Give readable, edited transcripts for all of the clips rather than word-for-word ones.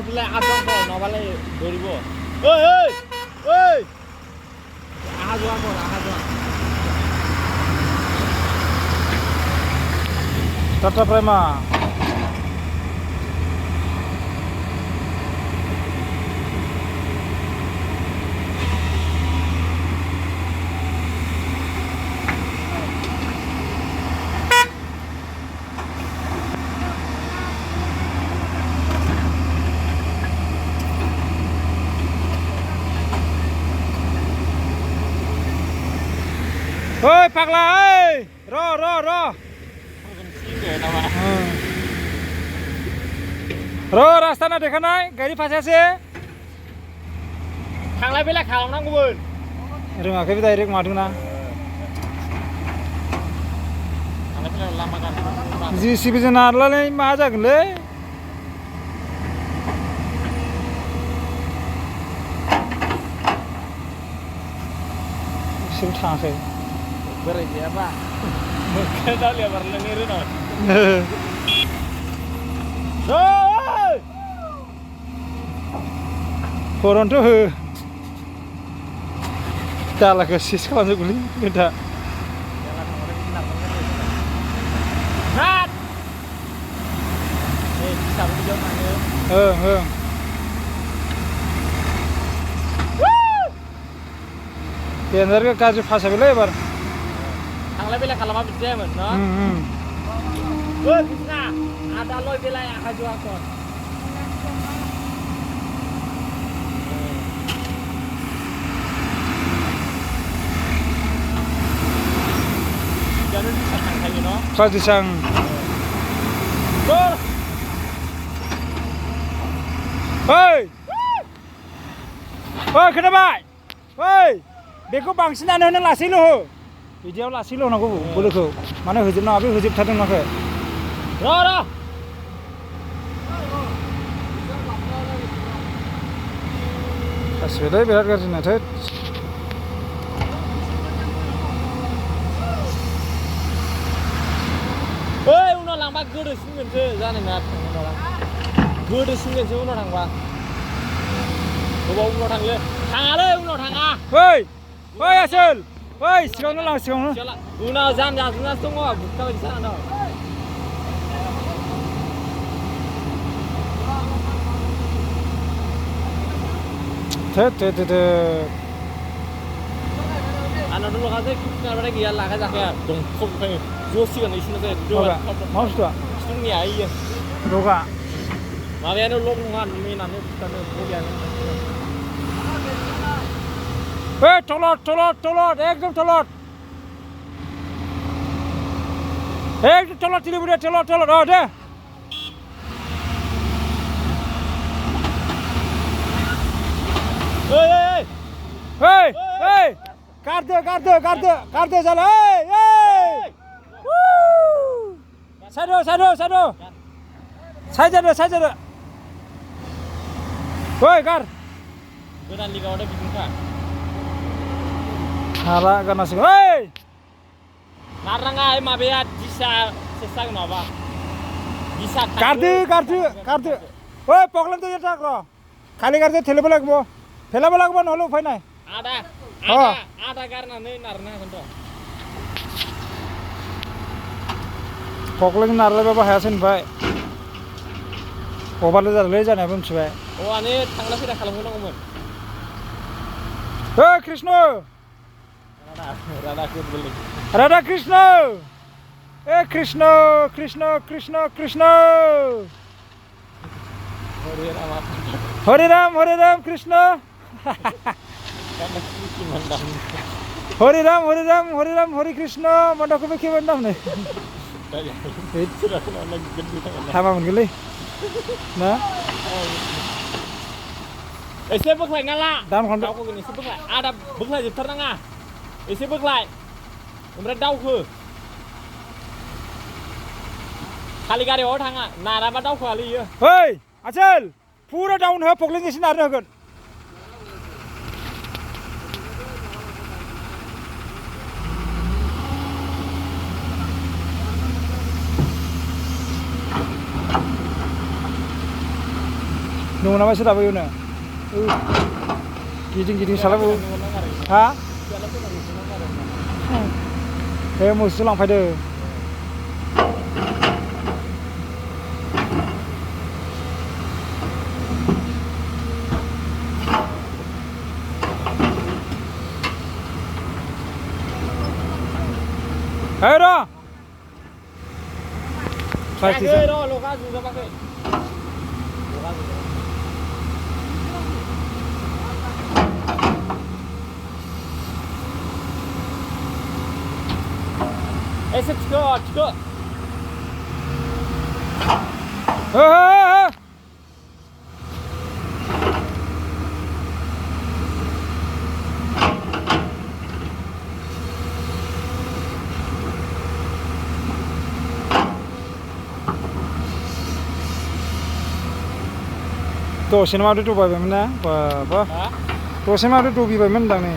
udah ada kok, nopal lagi 2000. Hei. Aha jual. Tata Prema. Oi, Pakla, oi. Ro. Ro, rastana देखा नाय गाड़ी फासासे थांलाय फैलाय खालामनांगौमोन रोङाखै डाइरेक्ट मादोंना थांलाय फैलाय लामा गान JCB जों नारलाय मा जागोनलै एसेबो थाङाखै बोरै गैयाबा मोखां दालिया बारलांनो रोङा Koronto he, dalah kesis kawan sekali kita. Rat, bisa berjauh mana? Tiada lagi kaji fasa bila bar. Tanglai bila kalau mau berjauh mana? Bisa. Ada loy bila yang kaju aku. Kaji sang. Hei, kenapa? Hei, beko bangsinan nang lasi lo. Video lasi lo naku boleh ko. Mana hujib na, abi hujib thadung naku. Ro. Asal dia berat kerja nanti. Hei, udah lambat gede singin je, jangan ingat orang. Gede singin je udah tangga. Bawa udah tangga. Tangga le, udah tangga. Hei, asal. Hei, sekarang lang sekarang. Udah jangan tunggu, buka di sana. Teh. Anak dulu kan saya kita berada di jalan kan saya dong kau kayak josi kan isinya saya dua. Mau sudah. Sini aja. Doga. Maaf ya lu ngan minat nih kita nih bukan. Tolot, ekdom tolot. Ekdom tolot ini boleh tolot. Oh deh. Hei. Kartu jalan. Hei. Sado. Saja. Hoi, kar. Benar liga udah bikin kah? Hala kan nasi. Hei. Narang ay mabiyat bisa sesang napa? Bisa. Kartu. Hoi, poklan tu jetak lo. Kali kartu telefon lagi bo nolu fine. Ada karena nih narna contoh. Poklan narle bapa hasin bay. Obat le jana pun cuy. Oh ane tanggal sudah kalau ngomong ngomong. Hei Krishna. Radha Krishna. Krishna. Hare Ram Krishna. Hare Ram Hare Krishna. Mana aku fikir benda ni. Sama mungkin le. Nah. Ese bước lại ngã lạ. Đau không? Đau có cái này bước lại. À đập bước lại giật thật năng à. Ese bước lại. Mình rất đau khử. Kali gari और thằng à. Nara mà đau khử đi. Hey, Achal. पूरा down है पकलेंगे इसी नारे हगन नामा सोदाबो इयावनो गिदिं गिदिं सालाबो हा बे मोसौ लांफायदो Hei dah. Saya Hei dah, lokal juga pakai. Lokal juga. Cekak. Hei. दसेनो माथो दबायबायमोन ना बाबा दसे माथो दबिबायमोन होनदां नै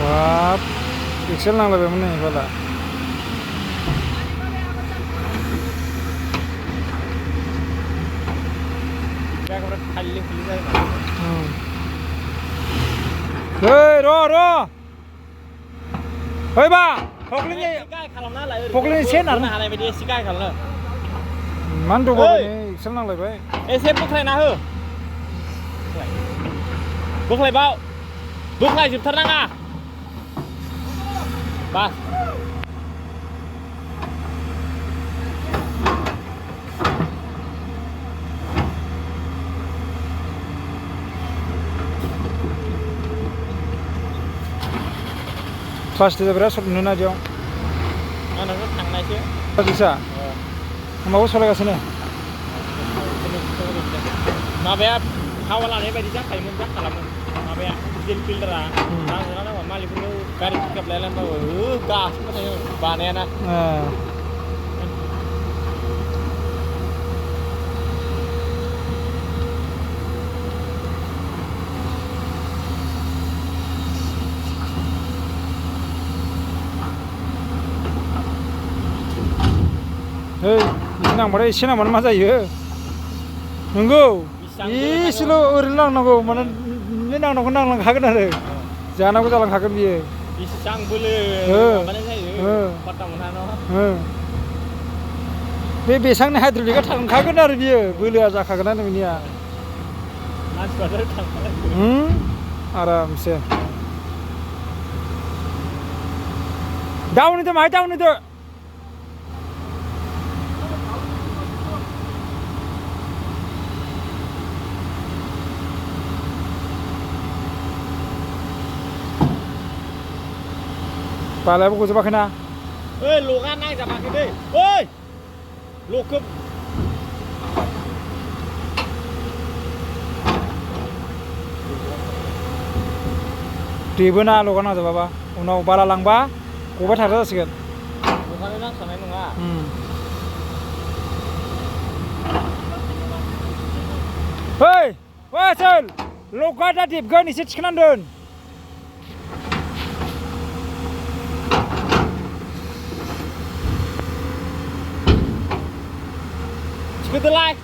बाब एक्सेल नांलायबायमोन नै बाला Hei र' Hei bा पकलिन सेन आरो हानाय बायदि एसे गाय खालामनो मानो दबायबाय नै एक्सेल नांलायबाय एसे बोख्लायना हो बोख्लायबाव बोख्लायजोबथारनाङा बास प्लास्टिकआ बिराद सर्ट मोनो ना बेयाव आंनाथ' थांनायसो फैसा माबाखौ सालायगासिनो माबाया हावा लानाय बायदि जाखायोमोन जाखालामोन माबाया डिजेल फिल्टारा नांगौना नाङा मालिकफोरखौ गारि पिकआप लायलायबाबो गासिबो थायो बानायाना Hei, ini nampaknya isi namanya masa iya nunggu isi lo urilang nunggu mana ini nang kaget ada jangan aku jalan kaget dia isang boleh mana saya kota mana be besang nih hidrolik kan kaget ada dia boleh aja kaget ada ini ya aram sih down itu mah down itu Palai buku coba kena. Lokan naik coba kena. Oi, lokum. Di mana lokan aja bapa? Unau bala langba, kubat harus sikit. Lokan itu nang sana nunga. Hei, wasel, lokan ada di bawah ni sekian don. Betul lah.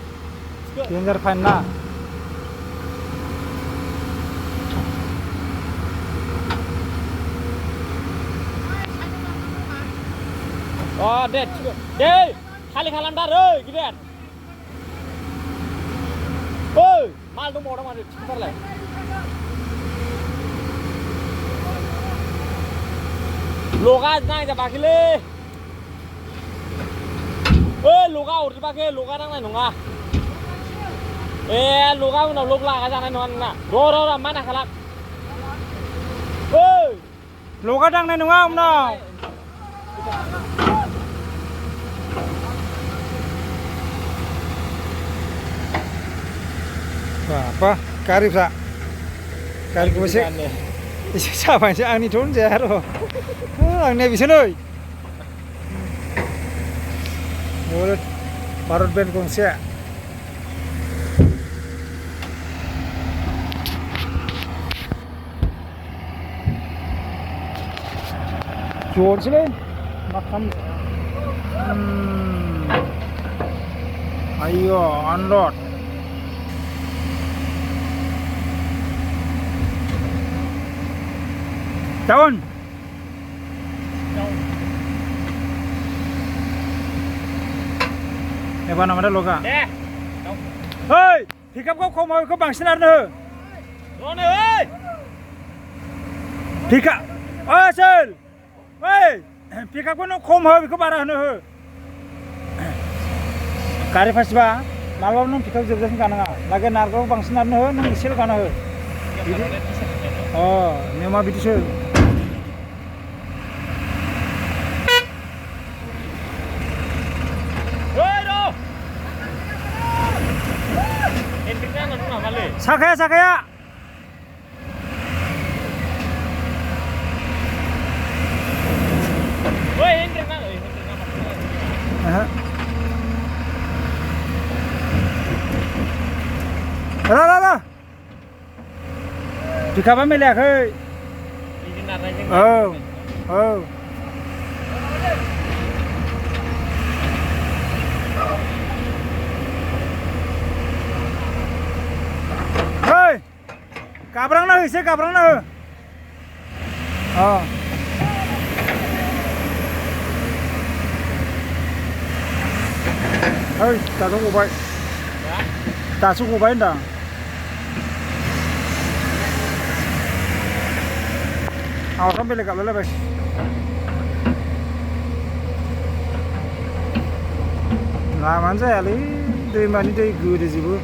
Dengar fan na. Oh, det. Deh, kali kalam dar, gider. Oh, mal tu mau orang mana? Cepat lah. Loga naik je pakai le. Loga urut pakai loga nang lain nunga. Loga mana loga aja nang nunga. Ro mana kalak. Loga dang nang nunga mana? Apa? Karib sa. Karib ko sih. Isi siapa sih? Ani turun jero. Angnya bisa nih. Mulut parut ben kongsi. Jor sih le. Makan. Ayo, andot. Daun. Ewan nama dah loga. Deh. Hei, pickup kau mau kau bangsin ada. Rone ơi. Pickup. Oh sel. Hei, pickup kau nak kom mau kau barang ada. Kari pas ba, malam nung pickup jebresin kana. Lagi narko bangsin ada nung isil kana. Oh, ni mah bidu sel. Sakaya sakaya. Woi, Hendrik mana? Hendrik nama. Lah. Di kapal melek hei. Ini naranya. Oh. Hei, kabrang na hei, kabrang na hei. Oh. Hei, tak tahu apa. Tak tahu apa dah. Awak kan beli kapal lebih. Lama saya ali, 2 mani 2 good sih bu.